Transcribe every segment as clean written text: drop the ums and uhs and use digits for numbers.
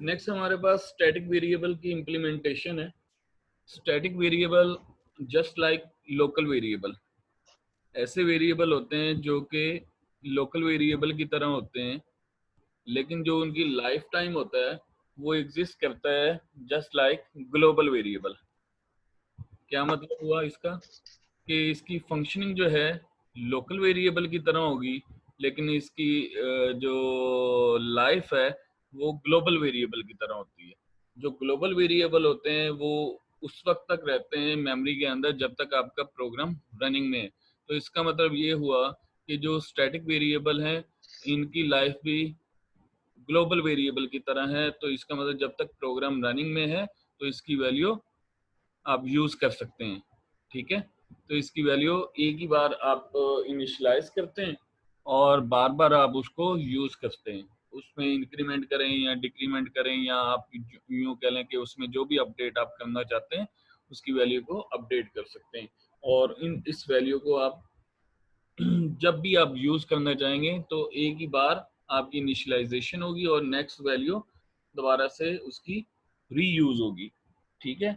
Next हमारे पास static variable की implementation है। Static variable just like local variable, ऐसे वेरिएबल होते हैं जो कि लोकल वेरिएबल की तरह होते हैं, लेकिन जो उनकी लाइफ टाइम होता है वो एग्जिस्ट करता है जस्ट लाइक ग्लोबल वेरिएबल। क्या मतलब हुआ इसका कि इसकी फंक्शनिंग जो है लोकल वेरिएबल की तरह होगी, लेकिन इसकी जो लाइफ है वो ग्लोबल वेरिएबल की तरह होती है। जो ग्लोबल वेरिएबल होते हैं वो उस वक्त तक रहते हैं मेमोरी के अंदर जब तक आपका प्रोग्राम रनिंग में है। तो इसका मतलब ये हुआ कि जो स्टैटिक वेरिएबल हैं इनकी लाइफ भी ग्लोबल वेरिएबल की तरह है। तो इसका मतलब जब तक प्रोग्राम रनिंग में है तो इसकी वैल्यू आप यूज कर सकते हैं। ठीक है, तो इसकी वैल्यू एक ही बार आप इनिशियलाइज करते हैं और बार बार आप उसको यूज करते हैं। उसमें इंक्रीमेंट करें या डिक्रीमेंट करें, या आप यूं कह लें कि उसमें जो भी अपडेट आप करना चाहते हैं उसकी वैल्यू को अपडेट कर सकते हैं। और इस वैल्यू को आप जब भी आप यूज करना चाहेंगे तो एक ही बार आपकी इनिशियलाइजेशन होगी और नेक्स्ट वैल्यू दोबारा से उसकी रीयूज होगी। ठीक है,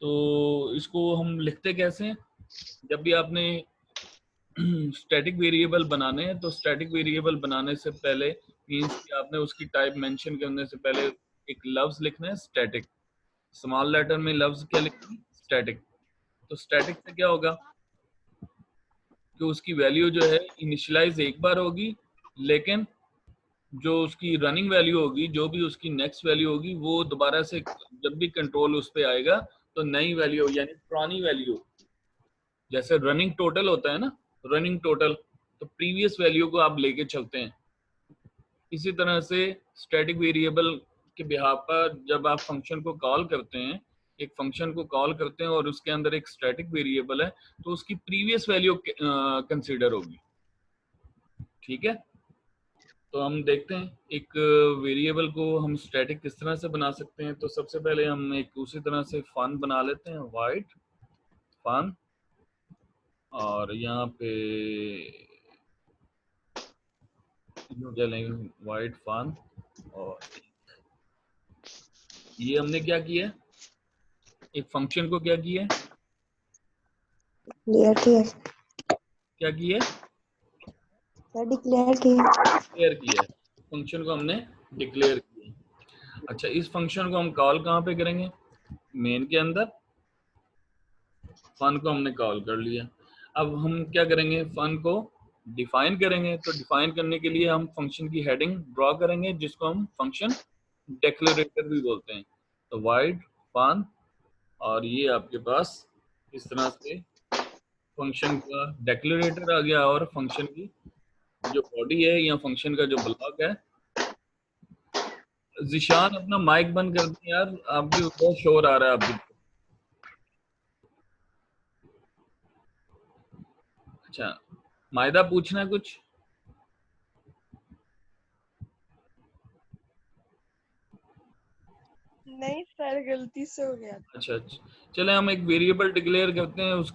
तो इसको हम लिखते कैसे हैं? जब भी आपने स्टैटिक वेरिएबल बनाने हैं तो स्टैटिक वेरिएबल बनाने से पहले मींस कि आपने उसकी टाइप मेंशन करने से पहले एक लफ्ज लिखना है स्टैटिक। स्मॉल लेटर में लफ्ज क्या लिखेंगे? स्टैटिक। तो स्टैटिक से क्या होगा कि उसकी वैल्यू जो है इनिशियलाइज एक बार होगी, लेकिन जो उसकी रनिंग वैल्यू होगी, जो भी उसकी नेक्स्ट वैल्यू होगी, वो दोबारा से जब भी कंट्रोल उस पर आएगा तो नई वैल्यू यानी पुरानी वैल्यू, जैसे रनिंग टोटल होता है ना, रनिंग टोटल, तो प्रीवियस वैल्यू को आप लेके चलते हैं। इसी तरह से स्टैटिक वेरिएबल के बिहाफ पर जब आप फंक्शन को कॉल करते हैं, एक फंक्शन को कॉल करते हैं और उसके अंदर एक स्टैटिक वेरिएबल है, तो उसकी प्रीवियस वैल्यू कंसीडर होगी। ठीक है, तो हम देखते हैं एक वेरिएबल को हम स्टैटिक किस तरह से बना सकते हैं। तो सबसे पहले हम एक उसी तरह से फन बना लेते हैं, वाइड फन, और यहाँ पे चलेंगे वाइड फन। और ये हमने क्या किया, एक फंक्शन को क्या किया, क्या किया, डिक्लेयर किया है। फंक्शन को हमने डिक्लेयर किया। अच्छा, इस फंक्शन को हम कॉल कहाँ पे करेंगे? मेन के अंदर। फन को हमने कॉल कर लिया। अब हम क्या करेंगे, फन को डिफाइन करेंगे। तो डिफाइन करने के लिए हम फंक्शन की हेडिंग ड्रॉ करेंगे जिसको हम फंक्शन डेक्लेरेटर भी बोलते हैं। तो वाइड फन, और ये आपके पास इस तरह से फंक्शन का डेक्लेरेटर आ गया और फंक्शन की जो बॉडी है या फंक्शन का जो ब्लॉक है। जिशान अपना माइक बंद कर दें यार, आपकी बहुत शोर आ रहा है अभी। अच्छा, मायदा पूछना है कुछ? नहीं सर, गलती से हो गया। अच्छा, चले हम एक वेरिएबल डिक्लेयर करते हैं। उस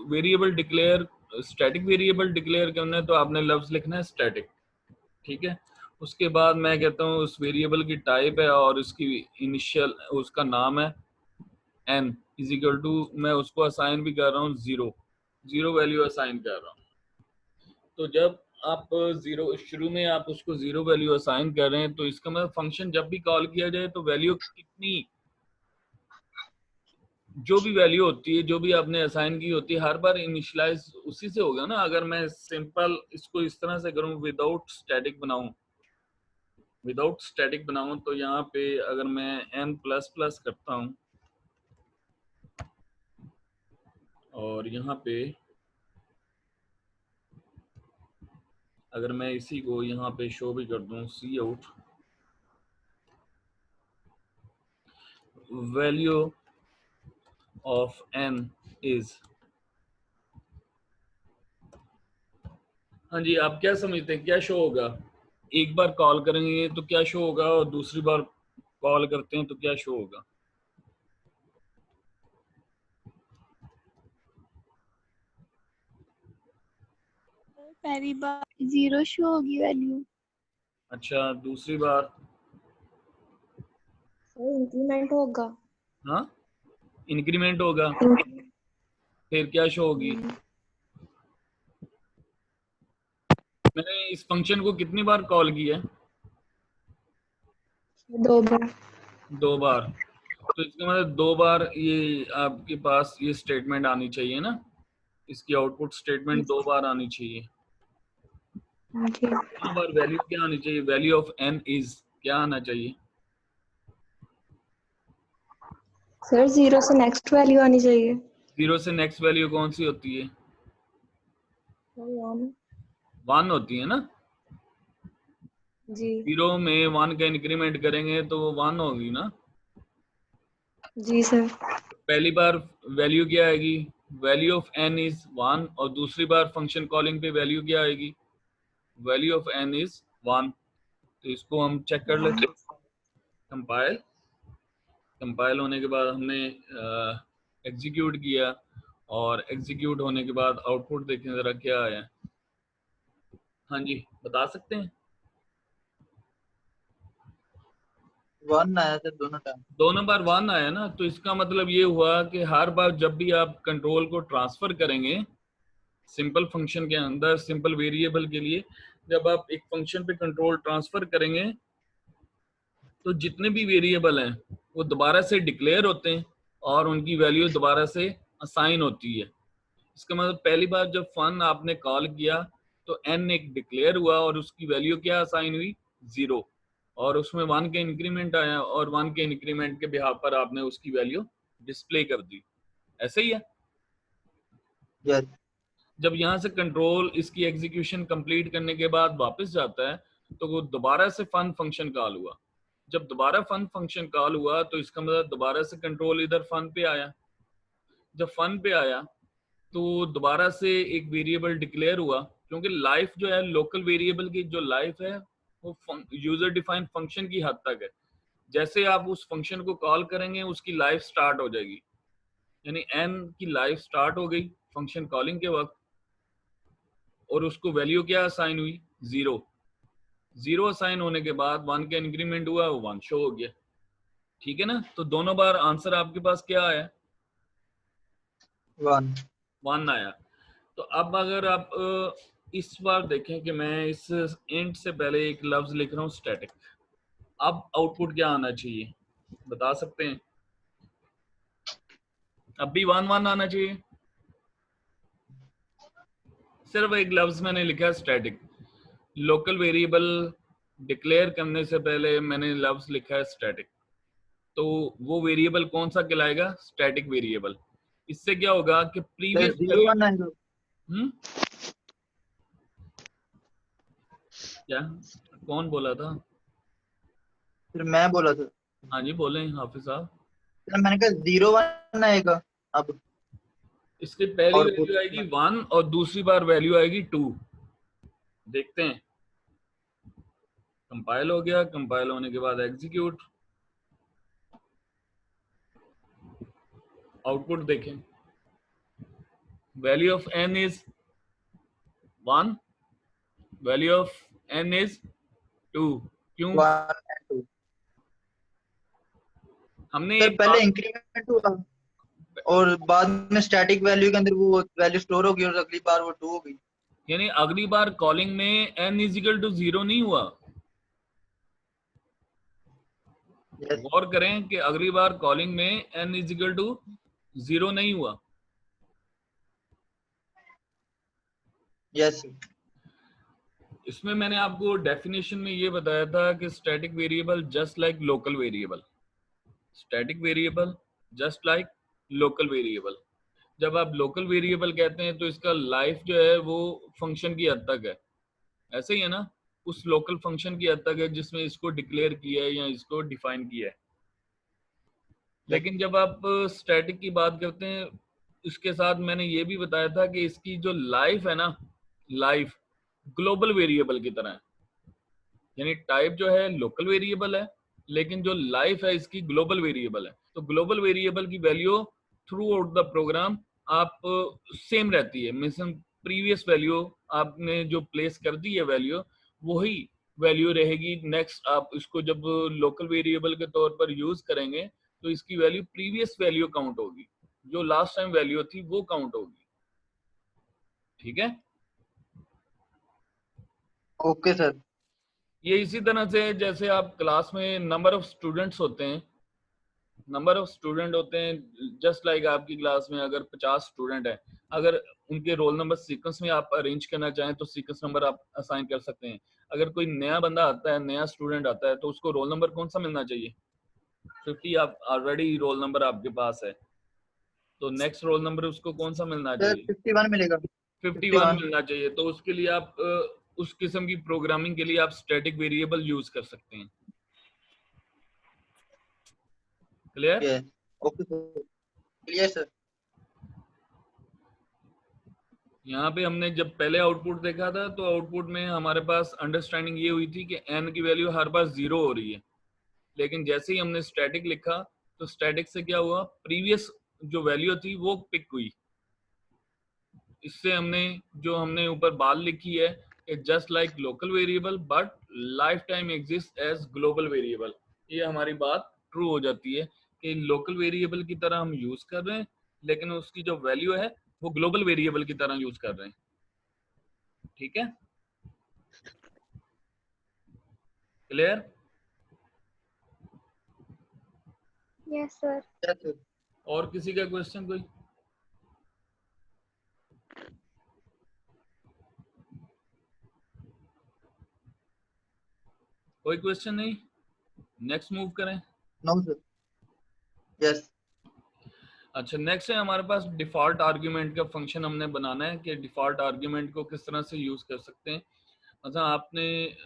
variable declare, static variable declare करना है तो आपने लफ्ज लिखना है स्टैटिक। ठीक है, उसके बाद मैं कहता हूँ उस वेरिएबल की टाइप है और उसकी इनिशियल, उसका नाम है n इज इक्वल टू, मैं उसको असाइन भी कर रहा हूँ जीरो वैल्यू असाइन कर रहा हूँ। तो जब आप जीरो शुरू में आप उसको जीरो वैल्यू असाइन कर रहे हैं तो इसका मतलब फंक्शन जब भी कॉल किया जाए तो वैल्यू कितनी, जो भी वैल्यू होती है, जो भी आपने असाइन की होती है, हर बार इनिशियलाइज उसी से होगा ना। अगर मैं सिंपल इसको इस तरह से करूं, विदाउट स्टैटिक बनाऊं तो यहाँ पे अगर मैं n प्लस प्लस करता हूं और यहाँ पे अगर मैं इसी को यहाँ पे शो भी कर दूं, cout value of n is, हाँ जी, आप क्या समझते हैं क्या शो होगा? एक बार कॉल करेंगे तो क्या शो होगा और दूसरी बार कॉल करते हैं तो क्या शो होगा? पहली बार 0 शो होगी वैल्यू। अच्छा, दूसरी बार इंक्रीमेंट होगा। हाँ, इंक्रीमेंट होगा, फिर क्या शो होगी? मैंने इस फंक्शन को कितनी बार कॉल किया है? 2 बार। 2 बार। तो इसका मतलब 2 बार ये आपके पास ये स्टेटमेंट आनी चाहिए ना, इसकी आउटपुट स्टेटमेंट 2 बार आनी चाहिए। जी 2 बार वैल्यू क्या आनी चाहिए? वैल्यू ऑफ n इज क्या आना चाहिए? सर 0 से नेक्स्ट वैल्यू आनी चाहिए। 0 से नेक्स्ट वैल्यू कौन सी होती है? 1। 1 होती है ना। जी 0 में 1 का इंक्रीमेंट करेंगे तो वो 1 होगी ना। जी सर। पहली बार वैल्यू क्या आएगी? वैल्यू ऑफ n इज 1, और दूसरी बार फंक्शन कॉलिंग पे वैल्यू क्या आएगी? Value of n is 1। तो इसको हम चेक कर लेते हैं। कंपाइल होने के बाद हमने एग्जीक्यूट किया, और एग्जीक्यूट होने के बाद आउटपुट देखें जरा क्या आया। हाँ जी, बता सकते हैं? 1 आया था दोनों टाइम। दोनों बार 1 आया ना, तो इसका मतलब ये हुआ कि हर बार जब भी आप कंट्रोल को ट्रांसफर करेंगे सिंपल फंक्शन के अंदर, सिंपल वेरिएबल के लिए जब आप एक फंक्शन पे कंट्रोल ट्रांसफर करेंगे तो जितने भी वेरिएबल हैं वो दोबारा से डिक्लेयर होते हैं और उनकी वैल्यू दोबारा से असाइन होती है। इसका मतलब पहली बार जब फन आपने कॉल किया तो n एक डिक्लेयर हुआ और उसकी वैल्यू क्या असाइन हुई? 0, और उसमें 1 के इंक्रीमेंट आया और 1 के इंक्रीमेंट के बिहाफ पर आपने उसकी वैल्यू डिस्प्ले कर दी। ऐसे ही है। यस जब यहाँ से कंट्रोल इसकी एग्जीक्यूशन कंप्लीट करने के बाद वापस जाता है तो वो दोबारा से फन फंक्शन कॉल हुआ। जब दोबारा फन फंक्शन कॉल हुआ तो इसका मतलब दोबारा से कंट्रोल इधर फन पे आया। जब फन पे आया तो दोबारा से एक वेरिएबल डिक्लेयर हुआ, क्योंकि लाइफ जो है लोकल वेरिएबल की जो लाइफ है वो यूजर डिफाइंड फंक्शन की हद तक है। जैसे आप उस फंक्शन को कॉल करेंगे उसकी लाइफ स्टार्ट हो जाएगी, यानी n की लाइफ स्टार्ट हो गई फंक्शन कॉलिंग के वक्त, और उसको वैल्यू क्या असाइन हुई? 0। 0 असाइन होने के बाद 1 का इंक्रीमेंट हुआ, वो 1 शो हो गया। ठीक है ना। तो दोनों बार आंसर आपके पास क्या आया? 1 आया। तो अब अगर आप इस बार देखें कि मैं इस इंट से पहले एक लफ्ज लिख रहा हूँ स्टैटिक, अब आउटपुट क्या आना चाहिए बता सकते हैं? अब भी 1 1 आना चाहिए। सिर्फ एक लफ्ज मैंने लिखा है स्टैटिक। लोकल वेरिएबल डिक्लेयर करने से पहले मैंने लफ्ज लिखा है स्टैटिक, तो वो वेरिएबल कौन सा कहलाएगा? Static variable. इससे क्या होगा कि प्रीवियस 0 आएगा। क्या कौन बोला था? फिर मैं बोला था। हाँ जी बोले हाफिज साहब। फिर मैंने कहा 0 1 आएगा। अब इसकी पहली और वैल्यू आएगी 1 और दूसरी बार वैल्यू आएगी 2। देखते हैं। कंपाइल हो गया, कंपाइल होने के बाद एग्जीक्यूट, आउटपुट देखें। Value of n is 1, value of n is 2। क्यों? 1 2 हमने सर एक पहले इंक्रीमेंट हुआ और बाद में स्टैटिक वैल्यू के अंदर वो वैल्यू स्टोर होगी और अगली बार वो 2 होगी। यानी अगली बार कॉलिंग में n इजिकल टू 0 नहीं हुआ। गौर करें कि अगली बार कॉलिंग में n इजिकल टू 0 नहीं हुआ। यस इसमें मैंने आपको डेफिनेशन में ये बताया था कि static variable just like local variable, static variable just like local variable. जब आप लोकल वेरिएबल कहते हैं तो इसका लाइफ जो है वो फंक्शन की हद तक है, ऐसे ही है ना, उस लोकल फंक्शन की हद तक है जिसमें इसको डिक्लेयर किया है या इसको डिफाइन किया है। लेकिन जब आप स्टैटिक की बात करते हैं इसके साथ मैंने ये भी बताया था कि इसकी जो लाइफ है ना, लाइफ ग्लोबल वेरिएबल की तरह है। यानी टाइप जो है लोकल वेरिएबल है लेकिन जो लाइफ है इसकी ग्लोबल वेरिएबल है। तो ग्लोबल वेरिएबल की value throughout the program आप सेम रहती है। मींस प्रीवियस वैल्यू आपने जो प्लेस कर दी है वैल्यू वही वैल्यू रहेगी नेक्स्ट, आप इसको जब लोकल वेरिएबल के तौर पर यूज करेंगे तो इसकी वैल्यू प्रीवियस वैल्यू काउंट होगी, जो लास्ट टाइम वैल्यू थी वो काउंट होगी। ठीक है, ओके सर। ये इसी तरह से जैसे आप क्लास में नंबर ऑफ स्टूडेंट्स होते हैं, नंबर ऑफ स्टूडेंट होते हैं, जस्ट लाइक आपकी क्लास में अगर 50 स्टूडेंट है, अगर उनके रोल नंबर सीक्वेंस में आप अरेंज करना चाहें तो सीक्वेंस नंबर आप असाइन कर सकते हैं। अगर कोई नया बंदा आता है, नया स्टूडेंट आता है, तो उसको रोल नंबर कौन सा मिलना चाहिए? 50, आप ऑलरेडी रोल नंबर आपके पास है, तो नेक्स्ट रोल नंबर उसको कौन सा मिलना सर चाहिए? 51 मिलेगा। 51 51। मिलना चाहिए। तो उसके लिए आप उस किस्म की प्रोग्रामिंग के लिए आप स्टैटिक वेरिएबल यूज कर सकते हैं। Clear? Okay sir, clear sir. यहाँ पे हमने जब पहले आउटपुट देखा था तो आउटपुट में हमारे पास अंडरस्टैंडिंग ये हुई थी कि n की वैल्यू हर बार 0 हो रही है, लेकिन जैसे ही हमने स्टैटिक लिखा तो स्टैटिक से क्या हुआ, प्रीवियस जो वैल्यू थी वो पिक हुई। इससे हमने ऊपर बात लिखी है, just like local variable but lifetime exist as global variable, ये हमारी बात ट्रू हो जाती है कि लोकल वेरिएबल की तरह हम यूज कर रहे हैं, लेकिन उसकी जो वैल्यू है वो ग्लोबल वेरिएबल की तरह यूज कर रहे हैं। ठीक है, clear? Yes sir. Yes sir. और किसी का क्वेश्चन कोई? कोई क्वेश्चन नहीं? नेक्स्ट मूव करें। No sir. यस। अच्छा, नेक्स्ट है हमारे पास डिफॉल्ट आर्ग्यूमेंट का फंक्शन हमने बनाना है कि डिफॉल्ट आर्ग्यूमेंट को किस तरह से यूज कर सकते हैं। मतलब आपने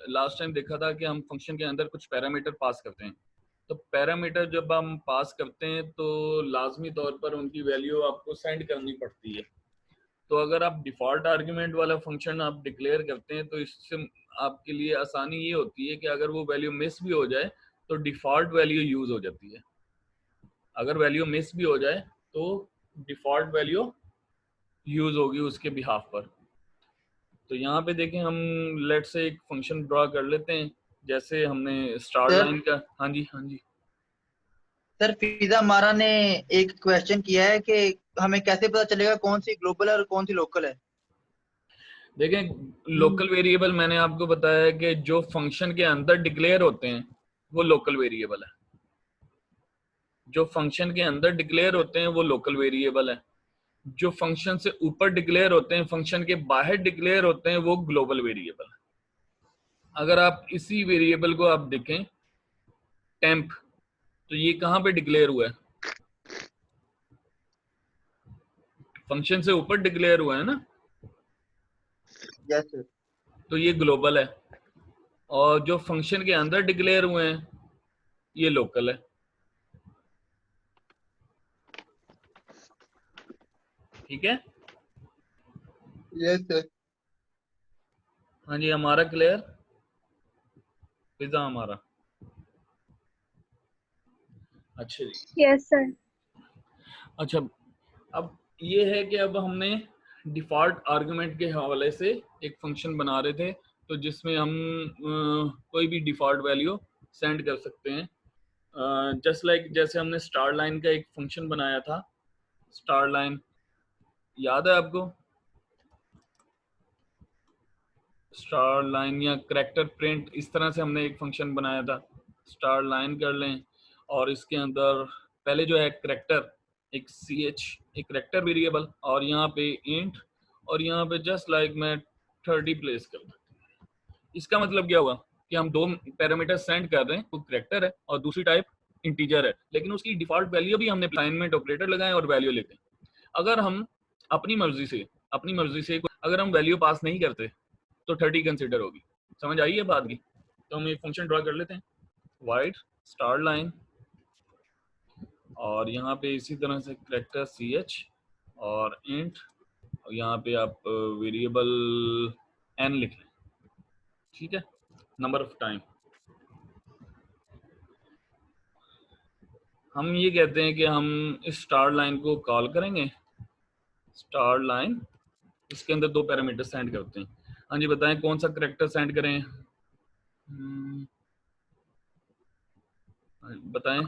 लास्ट टाइम देखा था कि हम फंक्शन के अंदर कुछ पैरामीटर पास करते हैं, तो पैरामीटर जब हम पास करते हैं तो लाजमी तौर पर उनकी वैल्यू आपको सेंड करनी पड़ती है। तो अगर आप डिफॉल्ट आर्ग्यूमेंट वाला फंक्शन आप डिक्लेयर करते हैं तो इससे आपके लिए आसानी ये होती है कि अगर वो वैल्यू मिस भी हो जाए तो डिफॉल्ट वैल्यू यूज हो जाती है। अगर वैल्यू मिस भी हो जाए तो डिफॉल्ट वैल्यू यूज होगी उसके बिहाफ पर। तो यहाँ पे देखें, हम लेट से एक फंक्शन ड्रॉ कर लेते हैं, जैसे हमने स्टार सर लाइन का। हाँ जी, हाँ जी। सर, फिजा मारा ने एक क्वेश्चन किया है कि हमें कैसे पता चलेगा कौन सी ग्लोबल है और कौन सी लोकल है। देखें, लोकल वेरिएबल मैंने आपको बताया है कि जो फंक्शन के अंदर डिक्लेयर होते हैं वो लोकल वेरिएबल है, जो फंक्शन के अंदर डिक्लेयर होते हैं वो लोकल वेरिएबल है, जो फंक्शन से ऊपर डिक्लेयर होते हैं, फंक्शन के बाहर डिक्लेयर होते हैं, वो ग्लोबल वेरिएबल है। अगर आप इसी वेरिएबल को आप देखें टेम्प, तो ये कहाँ पे डिक्लेयर हुआ है? फंक्शन से ऊपर डिक्लेयर हुआ है ना, यस सर। तो ये ग्लोबल है। और जो फंक्शन के अंदर डिक्लेयर हुए हैं ये लोकल है। ठीक है, यस सर। हाँ जी, हमारा क्लियर? पिज्जा हमारा। अच्छा जी। Yes sir. अच्छा, अब ये है कि अब हमने डिफॉल्ट आर्गुमेंट के हवाले से एक फंक्शन बना रहे थे, तो जिसमें हम कोई भी डिफॉल्ट वैल्यू सेंड कर सकते हैं, जस्ट लाइक जैसे हमने स्टार लाइन का एक फंक्शन बनाया था। स्टार लाइन याद है आपको? स्टार लाइन या करैक्टर प्रिंट, इस तरह से हमने एक फंक्शन बनाया था। स्टार लाइन कर लें और इसके अंदर पहले जो है करैक्टर, एक ch, एक करैक्टर वेरिएबल, और यहाँ पे इंट, और यहाँ पे जस्ट लाइक मैं 30 प्लेस कर दूँ। इसका मतलब क्या हुआ कि हम दो पैरामीटर सेंड कर रहे हैं, वो करैक्टर है और दूसरी टाइप इंटीजर है, लेकिन उसकी डिफॉल्ट वैल्यू भी हमने असाइनमेंट ऑपरेटर लगाए और वैल्यू लेते हैं। अगर हम अपनी मर्जी से अगर हम वैल्यू पास नहीं करते तो 30 कंसिडर होगी। समझ आई है बात की? तो हम एक फंक्शन ड्रॉ कर लेते हैं, वाइड स्टार लाइन, और यहाँ पे इसी तरह से करैक्टर ch और इंट, और यहाँ पे आप वेरिएबल n लिख लें। ठीक है, नंबर ऑफ टाइम। हम ये कहते हैं कि हम इस स्टार लाइन को कॉल करेंगे, स्टार लाइन, इसके अंदर दो पैरामीटर सेंड करते हैं। हाँ जी, बताएं कौन सा करैक्टर सेंड करें? बताएं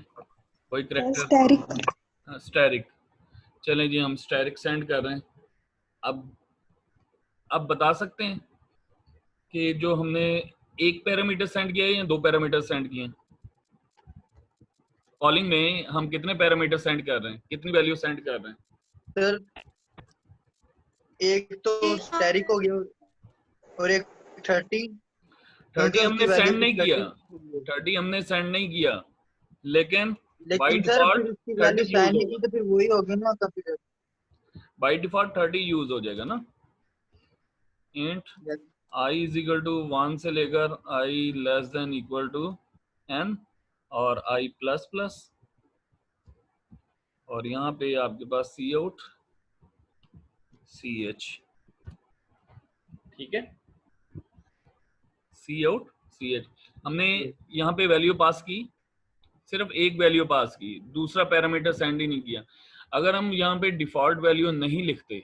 कोई करेक्टर। स्टैरिक। स्टैरिक, चलें जी हम स्टैरिक सेंड कर रहे हैं। अब बता सकते हैं कि जो हमने एक पैरामीटर सेंड किया है या दो पैरामीटर सेंड किए हैं? कॉलिंग में हम कितने पैरामीटर सेंड कर रहे हैं, कितनी वैल्यू सेंड कर रहे हैं? सर एक तो स्टैरिक हो गया और एक 30 हमने वैल्यू सेंड नहीं किया, 30 30 हमने सेंड नहीं किया, लेकिन बाय लेकिन सर डिफॉल्ट फिर उसकी 30 वैल्यू यूज साइन नहीं होगा, की तो फिर वही होगी ना कंप्यूटर। बाय डिफॉल्ट 30 यूज हो जाएगा ना। Int i is equal to 1 से लेकर i less than equal to n और i प्लस प्लस, और यहाँ पे आपके पास सी आउट सी एच, ठीक है, सी आउट सी एच। हमने यहाँ पे वैल्यू पास की, सिर्फ एक वैल्यू पास की, दूसरा पैरामीटर सेंड ही नहीं किया। अगर हम यहाँ पे डिफॉल्ट वैल्यू नहीं लिखते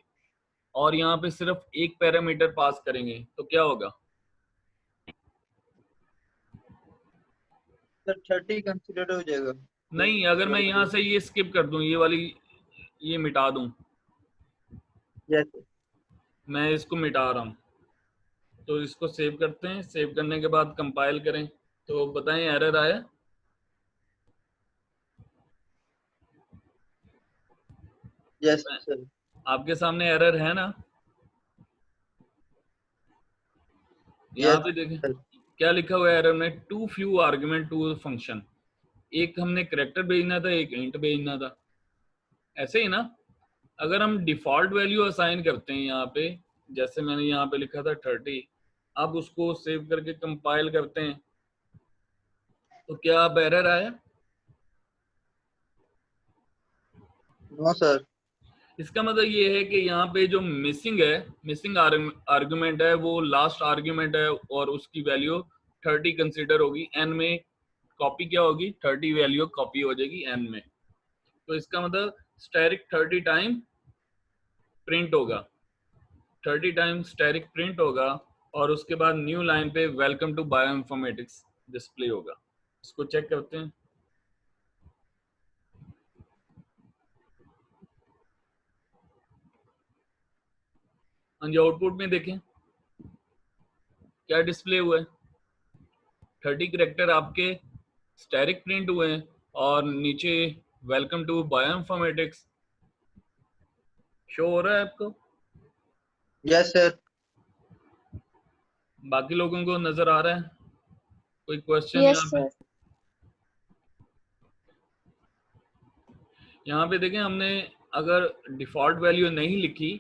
और यहाँ पे सिर्फ एक पैरामीटर पास करेंगे तो क्या होगा? सर 30 कंसीडर हो जाएगा। नहीं, अगर मैं यहाँ से ये स्किप कर दूं, ये वाली ये मिटा दूं, यस मैं इसको मिटा रहा हूँ, तो इसको सेव करते हैं। सेव करने के बाद कंपाइल करें तो बताएं एरर आया? यस सर आपके सामने एरर है ना? यहाँ पे देखें क्या लिखा हुआ है एरर में, too few argument to function. एक हमने करेक्टर भेजना था, एक इंट भेजना था, ऐसे ही ना। अगर हम डिफॉल्ट वैल्यू असाइन करते हैं यहाँ पे, जैसे मैंने यहाँ पे लिखा था 30, अब उसको सेव करके कंपाइल करते हैं तो क्या अब एरर आया? No sir. इसका मतलब ये है कि यहाँ पे जो मिसिंग है, मिसिंग आर्गुमेंट है, वो लास्ट आर्गुमेंट है और उसकी वैल्यू 30 कंसीडर होगी। n में कॉपी क्या होगी? 30 वैल्यू कॉपी हो जाएगी n में। तो इसका मतलब स्टैरिक 30 टाइम प्रिंट होगा, 30 टाइम स्टैरिक प्रिंट होगा और उसके बाद न्यू लाइन पे वेलकम टू बायोइन्फॉर्मेटिक्स डिस्प्ले होगा। इसको चेक करते हैं। हाँ जी, आउटपुट में देखें क्या डिस्प्ले हुआ है। 30 करेक्टर आपके स्टैरिक प्रिंट हुए हैं और नीचे वेलकम टू बायोइन्फॉर्मेटिक्स शो हो रहा है आपको। Yes sir. बाकी लोगों को नजर आ रहा है? कोई क्वेश्चन? यस यहाँ पे सर। यहाँ पे देखें, हमने अगर डिफॉल्ट वैल्यू नहीं लिखी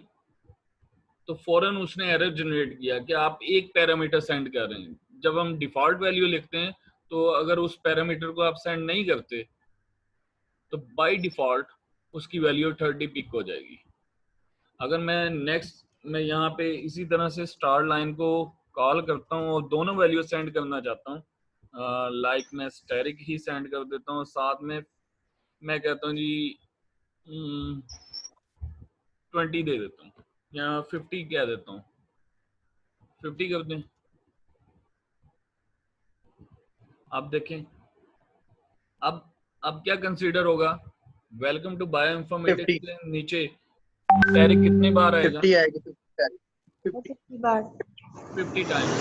तो फौरन उसने एरर जनरेट किया कि आप एक पैरामीटर सेंड कर रहे हैं। जब हम डिफॉल्ट वैल्यू लिखते हैं तो अगर उस पैरामीटर को आप सेंड नहीं करते तो बाय डिफॉल्ट उसकी वैल्यू 30 पिक हो जाएगी। अगर मैं यहाँ पे इसी तरह से स्टार लाइन को कॉल करता हूँ और दोनों वैल्यू सेंड करना चाहता हूँ, लाइक मैं स्टैरिक ही सेंड कर देता हूँ, साथ में मैं कहता हूँ जी 20 दे देता हूँ या 50 कह देता हूँ, 50 कर दें। आप देखें अब क्या कंसीडर होगा? वेलकम टू बायोइन्फॉर्मेटिक्स से नीचे स्टैरिक कितने बार आएगा? 50 आएगी। 50 बार, 50 टाइम।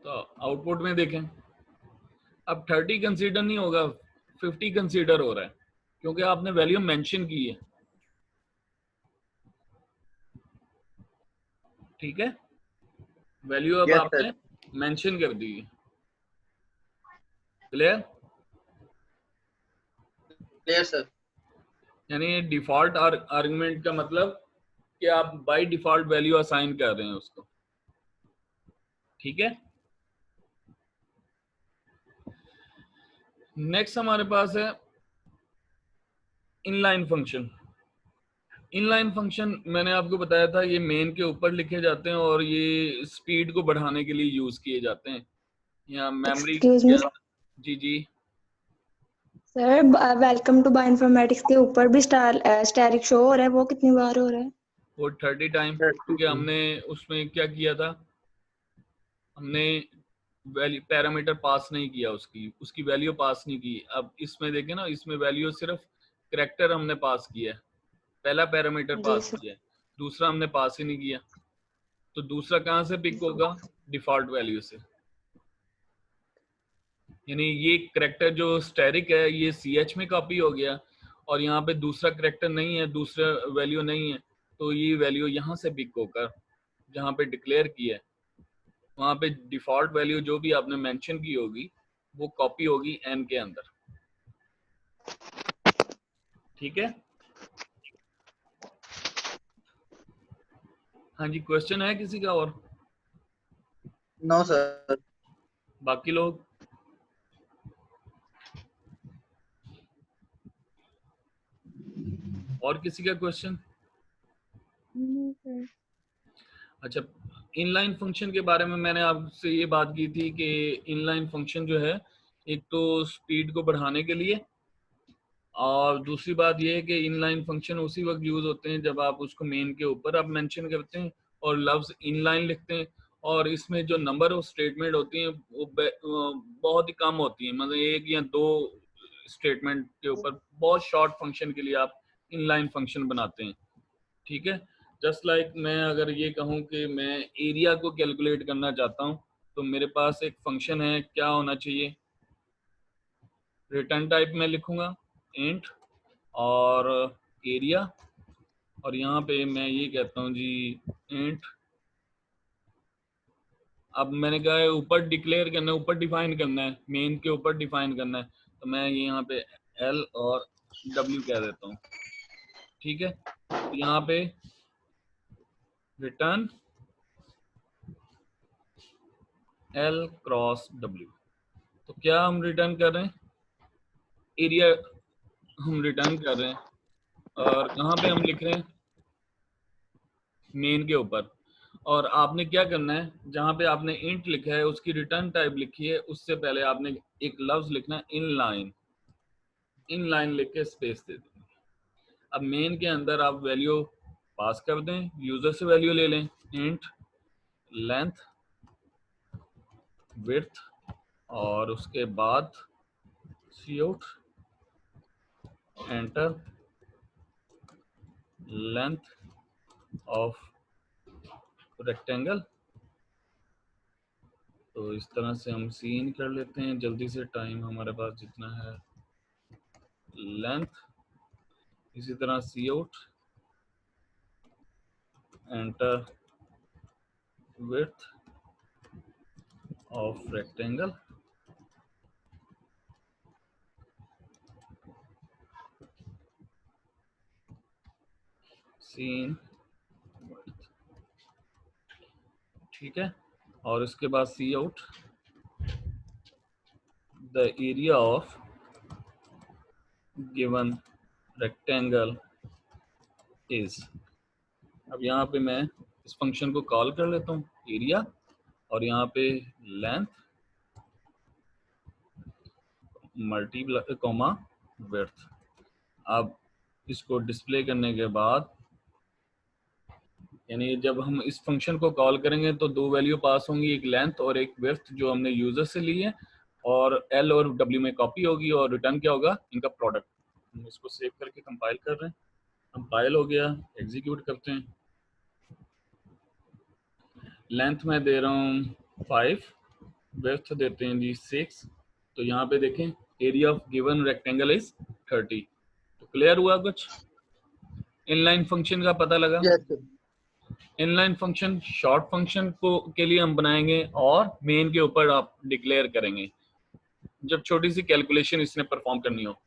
तो आउटपुट में देखें अब 30 कंसीडर नहीं होगा, 50 कंसीडर हो रहा है क्योंकि आपने वैल्यू मेंशन की है। ठीक है, वैल्यू अब आपने मेंशन कर दी है। क्लियर? Clear sir. यानी डिफॉल्ट आर्गुमेंट का मतलब कि आप बाय डिफॉल्ट वैल्यू असाइन कर रहे हैं उसको। ठीक है, नेक्स्ट हमारे पास है इनलाइन फंक्शन। इनलाइन फंक्शन मैंने आपको बताया था ये मेन के ऊपर लिखे जाते हैं और ये स्पीड को बढ़ाने के लिए यूज किए जाते हैं या मेमोरी एक्सक्यूज मी जी जी सर, वेलकम टू बायोइन्फॉर्मेटिक्स के ऊपर भी स्टैरिक शो हो रहा है, वो कितनी बार हो रहा है? वो 30 टाइम, क्योंकि हमने उसमें क्या किया था, हमने वैल्यू पैरामीटर पास नहीं किया, उसकी वैल्यू पास नहीं की। अब इसमें देखें ना, इसमें वैल्यू सिर्फ करैक्टर हमने पास किया है, पहला पैरामीटर जी पास सर। किया है, दूसरा हमने पास ही नहीं किया। तो दूसरा कहाँ से पिक होगा? डिफॉल्ट वैल्यू से। यानी ये करैक्टर जो स्टैटिक है ये CH में कॉपी हो गया, और यहाँ पे दूसरा करैक्टर नहीं है, दूसरा वैल्यू नहीं है, तो ये वैल्यू यहाँ से पिक होकर जहाँ पे डिक्लेयर किया है वहाँ पे डिफॉल्ट वैल्यू जो भी आपने मेंशन की होगी वो कॉपी होगी n के अंदर। ठीक है? हाँ जी, क्वेश्चन है किसी का? और नो सर। बाकी लोग? और किसी का क्वेश्चन? अच्छा, इनलाइन फंक्शन के बारे में मैंने आपसे ये बात की थी कि इनलाइन फंक्शन जो है, एक तो स्पीड को बढ़ाने के लिए, और दूसरी बात ये है कि इनलाइन फंक्शन उसी वक्त यूज होते हैं जब आप उसको मेन के ऊपर आप मेंशन करते हैं और लफ्ज इनलाइन लिखते हैं, और इसमें जो नंबर ऑफ स्टेटमेंट होती हैं वो बहुत ही कम होती हैं, मतलब 1 या 2 स्टेटमेंट के ऊपर बहुत शॉर्ट फंक्शन के लिए आप इनलाइन फंक्शन बनाते हैं। ठीक है? जस्ट लाइक मैं अगर ये कहूँ कि मैं एरिया को कैलकुलेट करना चाहता हूँ, तो मेरे पास एक फंक्शन है, क्या होना चाहिए? रिटर्न टाइप में लिखूंगा इंट और एरिया, और यहाँ पे मैं ये कहता हूँ जी इंट। अब मैंने कहा है ऊपर डिक्लेयर करना है, ऊपर डिफाइन करना है, मेन के ऊपर डिफाइन करना है, तो मैं ये यहाँ पे L और W कह देता हूँ। ठीक है? तो यहाँ पे रिटर्न L क्रॉस W, तो क्या हम रिटर्न कर रहे हैं? एरिया हम रिटर्न कर रहे हैं, और कहाँ पे हम लिख रहे हैं? मेन के ऊपर। और आपने क्या करना है, जहाँ पे आपने इंट लिखा है उसकी रिटर्न टाइप लिखी है, उससे पहले आपने एक लफ्ज लिखना है इनलाइन, इनलाइन लिख के स्पेस दे दें। अब मेन के अंदर आप वैल्यू पास कर दें, यूजर से वैल्यू ले लें, इंट लेंथ विड्थ, और उसके बाद cout enter length of rectangle. तो इस तरह से हम सीन कर लेते हैं जल्दी से, टाइम हमारे पास जितना है। लेंथ, इसी तरह cout enter width of rectangle, cin. ठीक है? और उसके बाद cout the area of given rectangle is. अब यहाँ पे मैं इस फंक्शन को कॉल कर लेता हूँ एरिया, और यहाँ पे लेंथ मल्टीप्लाई कॉमा विड्थ। अब इसको डिस्प्ले करने के बाद, यानी जब हम इस फंक्शन को कॉल करेंगे तो 2 वैल्यू पास होंगी, एक लेंथ और एक विड्थ जो हमने यूजर से ली है, और L और W में कॉपी होगी, और रिटर्न क्या होगा? इनका प्रोडक्ट। हम इसको सेव करके कंपाइल कर रहे हैं, कंपाइल हो गया, एग्जीक्यूट करते हैं। लेंथ में दे रहा हूँ 5, विड्थ देते हैं जी 6। तो यहाँ पे देखें area of given rectangle is 30। तो क्लियर हुआ कुछ? इनलाइन फंक्शन का पता लगा? Yes sir. Inline function short function को के लिए हम बनाएंगे, और मेन के ऊपर आप डिक्लेयर करेंगे जब छोटी सी कैलकुलेशन इसने परफॉर्म करनी हो।